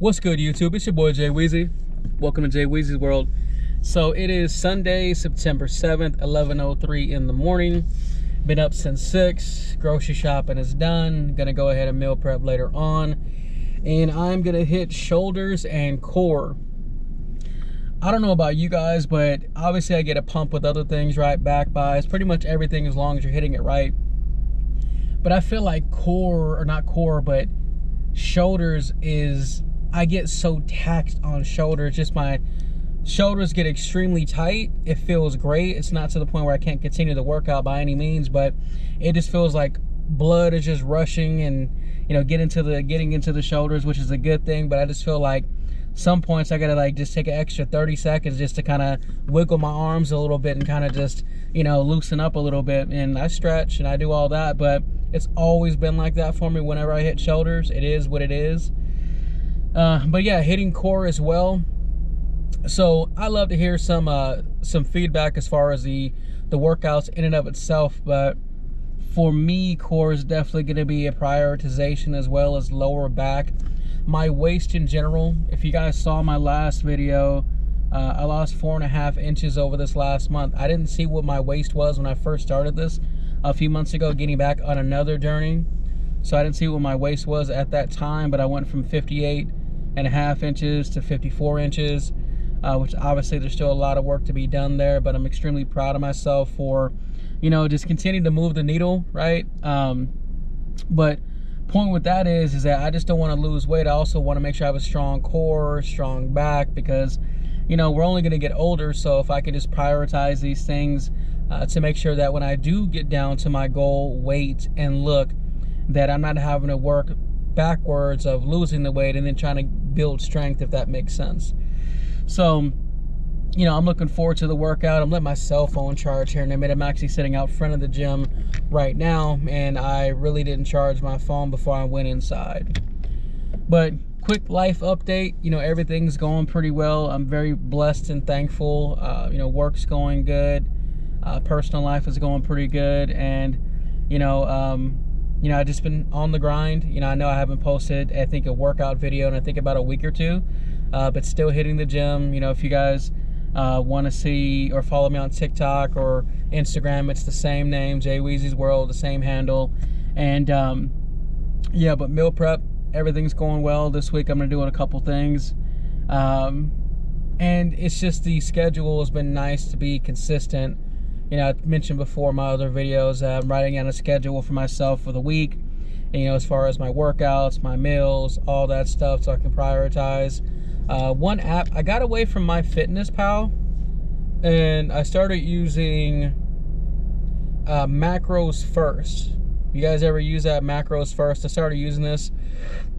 What's good, YouTube? It's your boy Jay Weezy. Welcome to Jay Weezy's World. So it is Sunday, September 7th, 11:03 in the morning. Been up since 6. Grocery shopping is done. Gonna go ahead and meal prep later on. And I'm gonna hit shoulders and core. I don't know about you guys, but obviously I get a pump with other things, right? Back buys, pretty much everything as long as you're hitting it right. But I feel like core, or not core, but shoulders is, I get so taxed on shoulders. Just my shoulders get extremely tight. It feels great. It's not to the point where I can't continue the workout by any means, but it just feels like blood is just rushing and, you know, getting into the shoulders, which is a good thing. But I just feel like some points I gotta like just take an extra 30 seconds just to kind of wiggle my arms a little bit and kind of just, you know, loosen up a little bit. And I stretch and I do all that, but it's always been like that for me whenever I hit shoulders. It is what it is. But yeah, hitting core as well. So I love to hear some feedback as far as the workouts in and of itself. But for me, core is definitely going to be a prioritization, as well as lower back. My waist in general, if you guys saw my last video, I lost 4.5 inches over this last month. I didn't see what my waist was when I first started this a few months ago, getting back on another journey. So I didn't see what my waist was at that time, but I went from 58.5 inches to 54 inches, which obviously there's still a lot of work to be done there, but I'm extremely proud of myself for, you know, just continuing to move the needle, right? But point with that is that I just don't want to lose weight. I also want to make sure I have a strong core, strong back, because, you know, we're only going to get older. So if I can just prioritize these things to make sure that when I do get down to my goal weight and look, that I'm not having to work backwards of losing the weight and then trying to build strength, if that makes sense. So, you know, I'm looking forward to the workout. I'm letting my cell phone charge here in a minute. I'm actually sitting out front of the gym right now, and I really didn't charge my phone before I went inside. But quick life update, you know, everything's going pretty well. I'm very blessed and thankful. You know, work's going good. Personal life is going pretty good. And, you know, I've just been on the grind. You know, I know I haven't posted, I think, a workout video in I think about a week or two, but still hitting the gym. You know, if you guys want to see or follow me on TikTok or Instagram, it's the same name, Jay Weezy's World, the same handle. And yeah, but meal prep, everything's going well. This week I'm gonna do a couple things, and it's just the schedule has been nice to be consistent. You know, I mentioned before in my other videos, I'm writing out a schedule for myself for the week, and, you know, as far as my workouts, my meals, all that stuff, so I can prioritize. One app, I got away from MyFitnessPal, and I started using Macros First. You guys ever use that, Macros First? I started using this,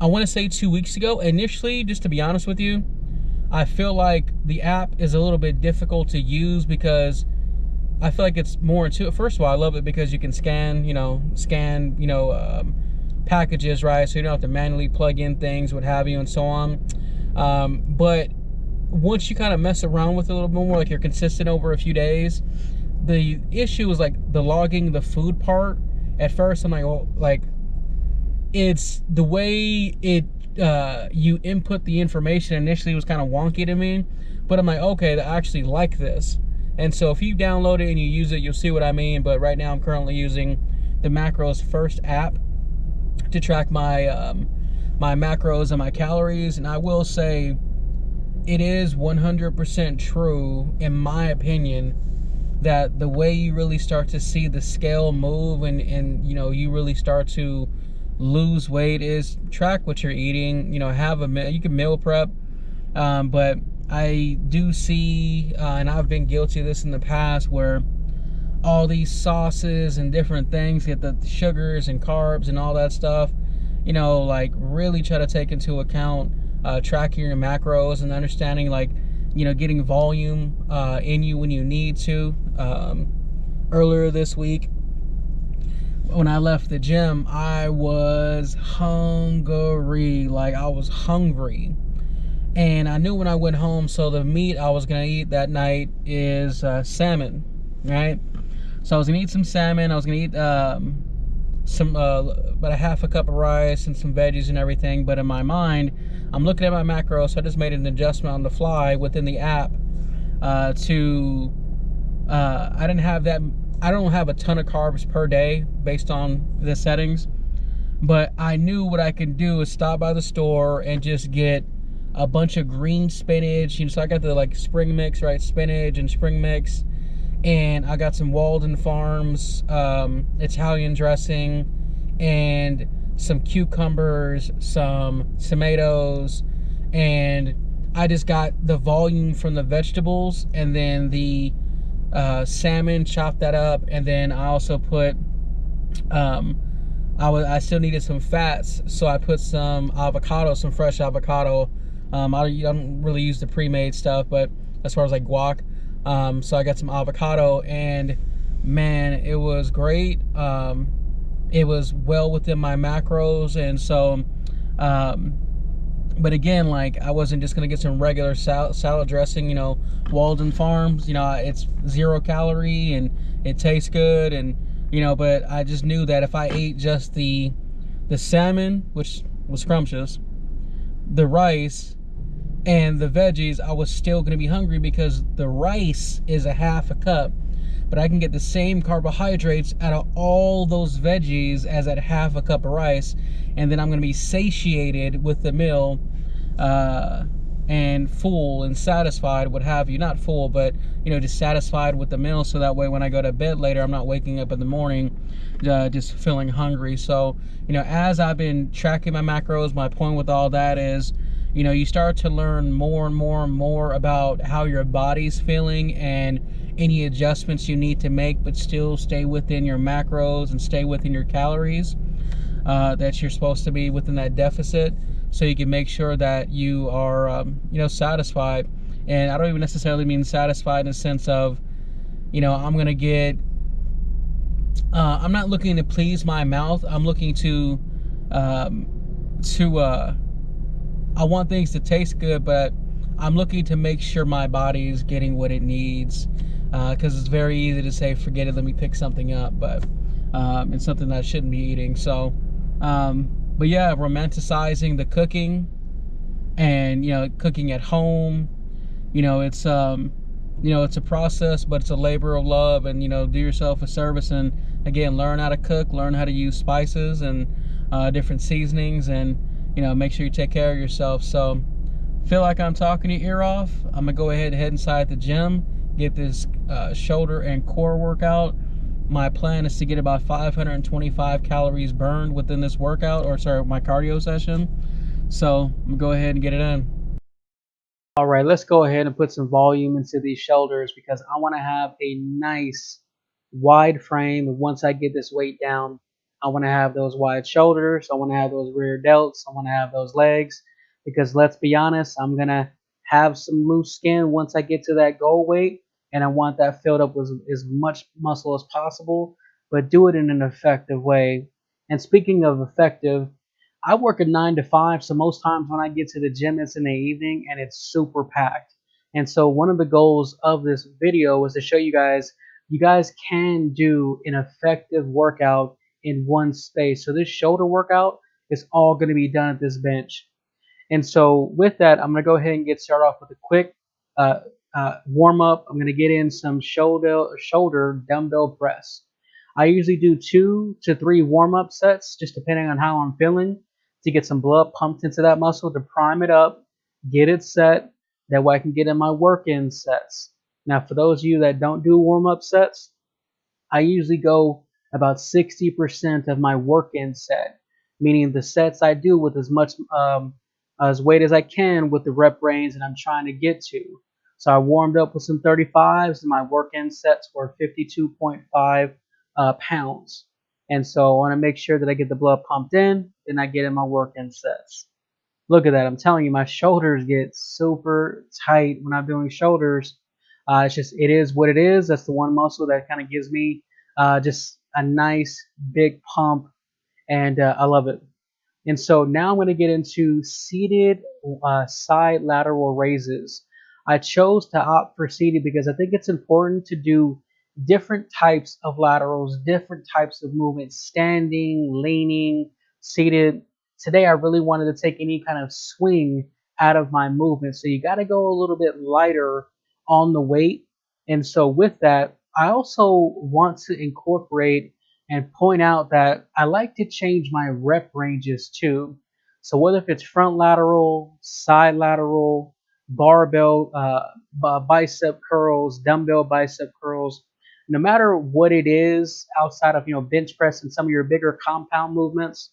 I want to say 2 weeks ago. Initially, just to be honest with you, I feel like the app is a little bit difficult to use because I feel like it's more intuitive. First of all, I love it because you can scan packages, right? So you don't have to manually plug in things, what have you, and so on. But once you kind of mess around with it a little bit more, like you're consistent over a few days, the issue is like the logging the food part. At first, I'm like, well, like, it's the way it you input the information initially was kind of wonky to me, but I'm like, okay, I actually like this. And so if you download it and you use it, you'll see what I mean. But right now I'm currently using the Macros First app to track my my macros and my calories. And I will say it is 100% true, in my opinion, that the way you really start to see the scale move and you know, you really start to lose weight is track what you're eating. You know, you can meal prep, but I do see, and I've been guilty of this in the past, where all these sauces and different things get the sugars and carbs and all that stuff, you know, like really try to take into account tracking your macros and understanding, like, you know, getting volume in you when you need to. Earlier this week, when I left the gym, I was hungry, like I was hungry. And I knew when I went home, so the meat I was gonna eat that night is salmon, right? So I was gonna eat some salmon. I was gonna eat some about a half a cup of rice and some veggies and everything. But in my mind, I'm looking at my macros, so I just made an adjustment on the fly within the app to I didn't have that. I don't have a ton of carbs per day based on the settings, but I knew what I could do is stop by the store and just get a bunch of green spinach. You know, so I got the like spring mix, right? Spinach and spring mix, and I got some Walden Farms Italian dressing, and some cucumbers, some tomatoes, and I just got the volume from the vegetables, and then the salmon, chopped that up, and then I also put I still needed some fats, so I put some avocado, some fresh avocado. I don't really use the pre-made stuff, but as far as like guac, so I got some avocado, and man, it was great. It was well within my macros, and so but again, like, I wasn't just gonna get some regular salad dressing, you know, Walden Farms, you know, it's 0 calorie and it tastes good, and you know, but I just knew that if I ate just the salmon, which was scrumptious, the rice and the veggies, I was still gonna be hungry, because the rice is a half a cup, but I can get the same carbohydrates out of all those veggies as at half a cup of rice, and then I'm gonna be satiated with the meal, and full and satisfied, what have you. Not full, but you know, just satisfied with the meal, so that way when I go to bed later, I'm not waking up in the morning just feeling hungry. So you know, as I've been tracking my macros, my point with all that is, you know, you start to learn more and more and more about how your body's feeling and any adjustments you need to make, but still stay within your macros and stay within your calories that you're supposed to be within that deficit, so you can make sure that you are you know, satisfied. And I don't even necessarily mean satisfied in the sense of, you know, I'm gonna get I'm not looking to please my mouth. I'm looking to I want things to taste good, but I'm looking to make sure my body is getting what it needs, because it's very easy to say, forget it, let me pick something up, but it's something that I shouldn't be eating. So but yeah, romanticizing the cooking, and you know, cooking at home, you know, it's you know, it's a process, but it's a labor of love, and you know, do yourself a service, and again, learn how to cook, learn how to use spices and different seasonings, and you know, make sure you take care of yourself. So feel like I'm talking your ear off, I'm gonna go ahead and head inside the gym, get this shoulder and core workout. My plan is to get about 525 calories burned within this workout, or sorry, my cardio session. So I'm gonna go ahead and get it in. All right, let's go ahead and put some volume into these shoulders, because I want to have a nice wide frame. And once I get this weight down, I want to have those wide shoulders. I want to have those rear delts. I want to have those legs, because let's be honest, I'm going to have some loose skin once I get to that goal weight. And I want that filled up with as much muscle as possible, but do it in an effective way. And speaking of effective, I work a 9 to 5, so most times when I get to the gym, it's in the evening and it's super packed. And so one of the goals of this video was to show you guys can do an effective workout in one space. So this shoulder workout is all going to be done at this bench. And so with that, I'm going to go ahead and get started off with a quick warm up. I'm going to get in some shoulder dumbbell press. I usually do 2 to 3 warm up sets, just depending on how I'm feeling, to get some blood pumped into that muscle, to prime it up, get it set. That way I can get in my work-in sets. Now, for those of you that don't do warm-up sets, I usually go about 60% of my work-in set, meaning the sets I do with as much as weight as I can with the rep range that I'm trying to get to. So I warmed up with some 35s, and my work-in sets were 52.5 pounds. And so I want to make sure that I get the blood pumped in, then I get in my work-in sets. Look at that. I'm telling you, my shoulders get super tight when I'm doing shoulders. It is what it is. That's the one muscle that kind of gives me just a nice big pump, and I love it. And so now I'm going to get into seated side lateral raises. I chose to opt for seated because I think it's important to do different types of laterals, different types of movements, standing, leaning, seated. Today, I really wanted to take any kind of swing out of my movement. So you got to go a little bit lighter on the weight. And so with that, I also want to incorporate and point out that I like to change my rep ranges too. So whether if it's front lateral, side lateral, barbell, bicep curls, dumbbell bicep curls, no matter what it is outside of bench press and some of your bigger compound movements,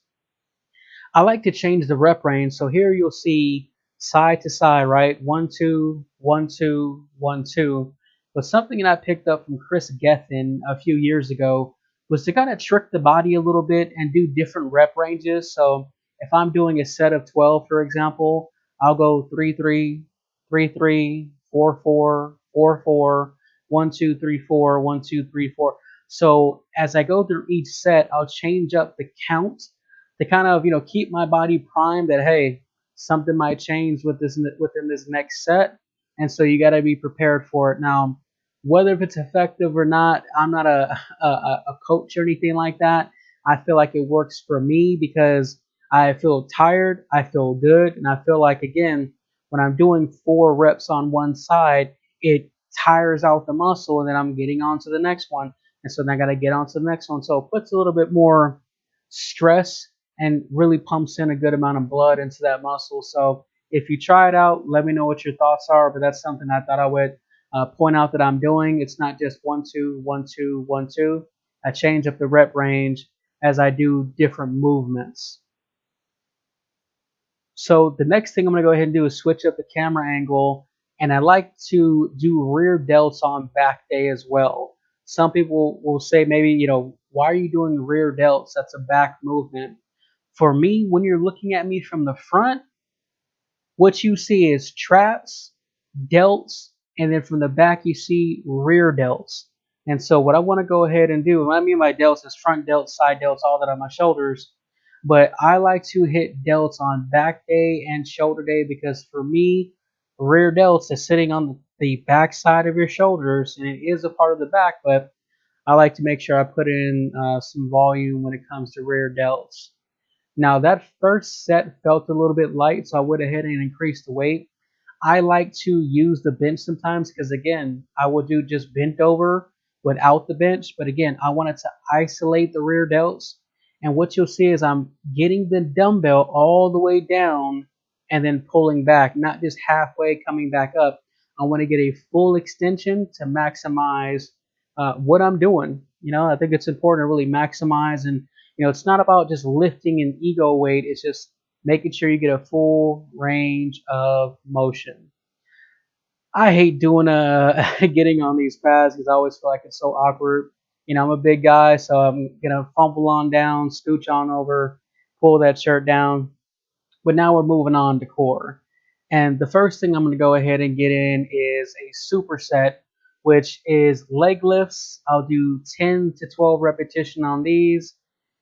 I like to change the rep range. So here you'll see side to side, right? 1, 2, 1, 2, 1, 2. But something that I picked up from Chris Gethin a few years ago was to kind of trick the body a little bit and do different rep ranges. So if I'm doing a set of 12, for example, I'll go 3, 3, 3, 3, 4, 4, 4, 4, 1, 2, 3, 4, 1, 2, 3, 4. So as I go through each set, I'll change up the count to kind of keep my body primed that hey, something might change with this within this next set, and so you got to be prepared for it. Now, whether if it's effective or not, I'm not a coach or anything like that. I feel like it works for me because I feel tired, I feel good, and I feel like again when I'm doing 4 reps on one side, it tires out the muscle, and then I'm getting on to the next one, and so then I got to get on to the next one. So it puts a little bit more stress and really pumps in a good amount of blood into that muscle. So if you try it out, let me know what your thoughts are. But that's something I thought I would point out that I'm doing. It's not just 1, 2, 1, 2, 1, 2. I change up the rep range as I do different movements. So the next thing I'm going to go ahead and do is switch up the camera angle. And I like to do rear delts on back day as well. Some people will say maybe, why are you doing rear delts? That's a back movement. For me, when you're looking at me from the front, what you see is traps, delts, and then from the back you see rear delts. And so what I want to go ahead and do, what I mean by delts is front delts, side delts, all that on my shoulders. But I like to hit delts on back day and shoulder day because for me, rear delts is sitting on the back side of your shoulders, and it is a part of the back, but I like to make sure I put in some volume when it comes to rear delts. Now that first set felt a little bit light, so I went ahead and increased the weight. I like to use the bench sometimes because again, I will do just bent over without the bench. But again, I wanted to isolate the rear delts. And what you'll see is I'm getting the dumbbell all the way down and then pulling back, not just halfway coming back up. I want to get a full extension to maximize what I'm doing. I think it's important to really maximize, and it's not about just lifting an ego weight. It's just making sure you get a full range of motion. I hate doing getting on these pads because I always feel like it's so awkward. I'm a big guy, so I'm gonna fumble on down, scooch on over, pull that shirt down. But now we're moving on to core. And the first thing I'm going to go ahead and get in is a superset, which is leg lifts. I'll do 10 to 12 repetition on these,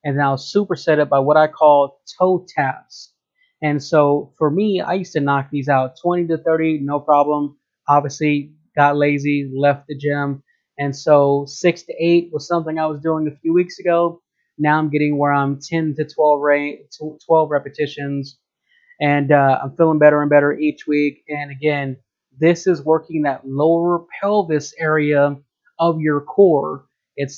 and then I'll superset it by what I call toe taps. And so for me, I used to knock these out 20 to 30, no problem. Obviously, got lazy, left the gym. And so 6 to 8 was something I was doing a few weeks ago. Now I'm getting where I'm 10 to 12 repetitions, and I'm feeling better and better each week. And again, this is working that lower pelvis area of your core.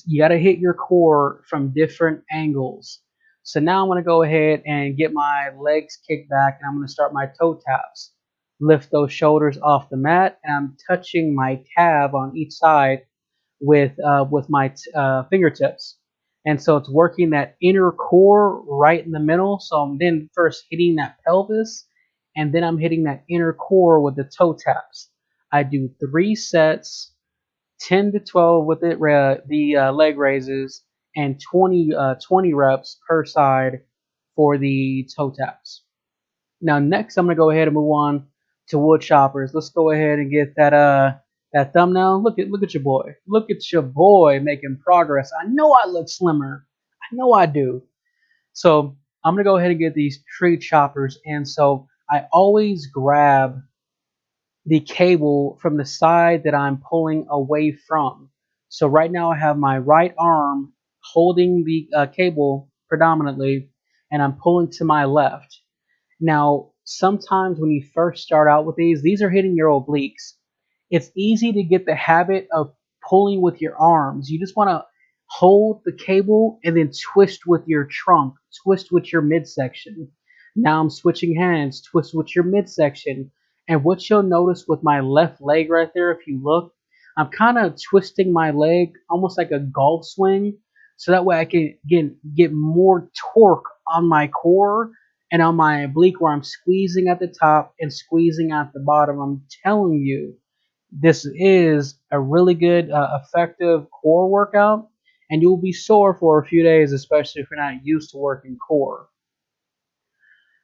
You got to hit your core from different angles. So now I'm going to go ahead and get my legs kicked back, and I'm going to start my toe taps. Lift those shoulders off the mat, and I'm touching my calf on each side with my fingertips. And so it's working that inner core right in the middle. So I'm then first hitting that pelvis, and then I'm hitting that inner core with the toe taps. I do 3 sets, 10 to 12 with the leg raises, and 20 reps per side for the toe taps. Now next I'm going to go ahead and move on to wood choppers. Let's go ahead and get that thumbnail. Look at your boy. Look at your boy making progress. I know I look slimmer. I know I do. So I'm going to go ahead and get these tree choppers. And so I always grab the cable from the side that I'm pulling away from. So right now I have my right arm holding the cable predominantly, and I'm pulling to my left. Now, sometimes when you first start out with these are hitting your obliques. It's easy to get the habit of pulling with your arms. You just want to hold the cable and then twist with your trunk, twist with your midsection. Now I'm switching hands, twist with your midsection. And what you'll notice with my left leg right there, if you look, I'm kind of twisting my leg almost like a golf swing, so that way I can get more torque on my core and on my oblique where I'm squeezing at the top and squeezing at the bottom. I'm telling you, this is a really good, effective core workout, and you'll be sore for a few days, especially if you're not used to working core.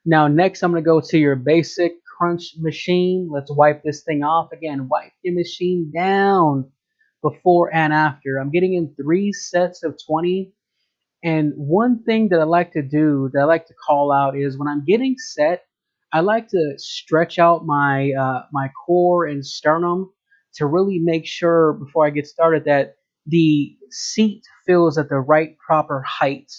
Now, next, I'm going to go to your basic crunch machine. Let's wipe this thing off. Again, wipe your machine down before and after. I'm getting in 3 sets of 20. And one thing that I like to do, that I like to call out, is when I'm getting set, I like to stretch out my my core and sternum to really make sure before I get started that the seat feels at the right proper height.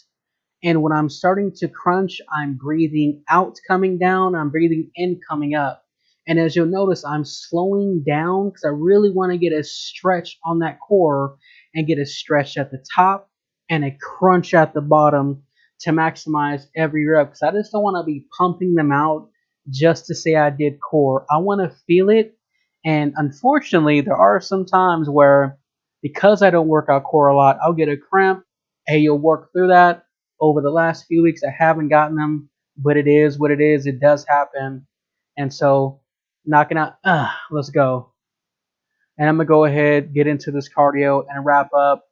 And when I'm starting to crunch, I'm breathing out coming down, I'm breathing in coming up. And as you'll notice, I'm slowing down because I really want to get a stretch on that core and get a stretch at the top and a crunch at the bottom to maximize every rep. Because I just don't want to be pumping them out just to say I did core. I want to feel it. And unfortunately, there are some times where because I don't work out core a lot, I'll get a cramp. Hey, you'll work through that. Over the last few weeks, I haven't gotten them, but it is what it is. It does happen. And so, knocking out, let's go. And I'm going to go ahead, get into this cardio and wrap up.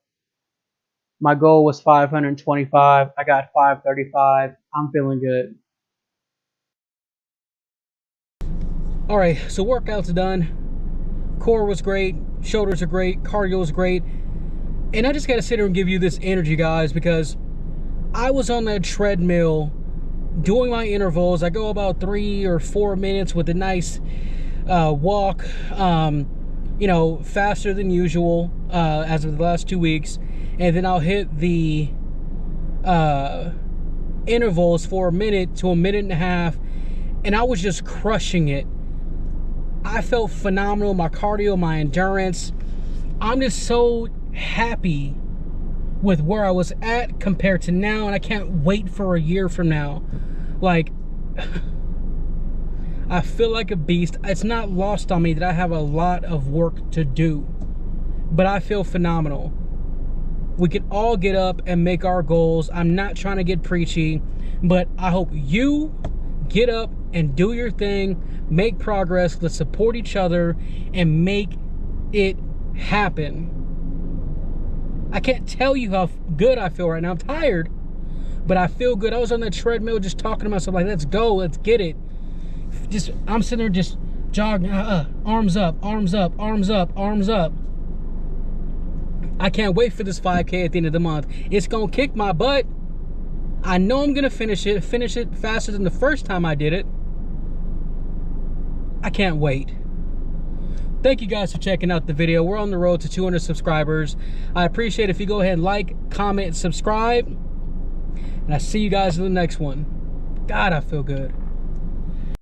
My goal was 525. I got 535. I'm feeling good. All right, so workout's done. Core was great. Shoulders are great. Cardio is great. And I just got to sit here and give you this energy, guys, because I was on that treadmill doing my intervals. I go about 3 or 4 minutes with a nice walk, you know, faster than usual as of the last 2 weeks. And then I'll hit the intervals for a minute to a minute and a half. And I was just crushing it. I felt phenomenal. My cardio, my endurance. I'm just so happy with where I was at compared to now, and I can't wait for a year from now. Like, I feel like a beast. It's not lost on me that I have a lot of work to do, but I feel phenomenal. We can all get up and make our goals. I'm not trying to get preachy, but I hope you get up and do your thing, make progress. Let's support each other and make it happen. I can't tell you how good I feel right now. I'm tired, but I feel good. I was on that treadmill just talking to myself like, let's go, let's get it. Just, I'm sitting there just jogging, arms up, arms up, arms up, arms up. I can't wait for this 5K at the end of the month. It's gonna kick my butt. I know I'm gonna finish it faster than the first time I did it. I can't wait. Thank you guys for checking out the video. We're on the road to 200 subscribers. I appreciate it if you go ahead and like, comment, subscribe. And I see you guys in the next one. God, I feel good.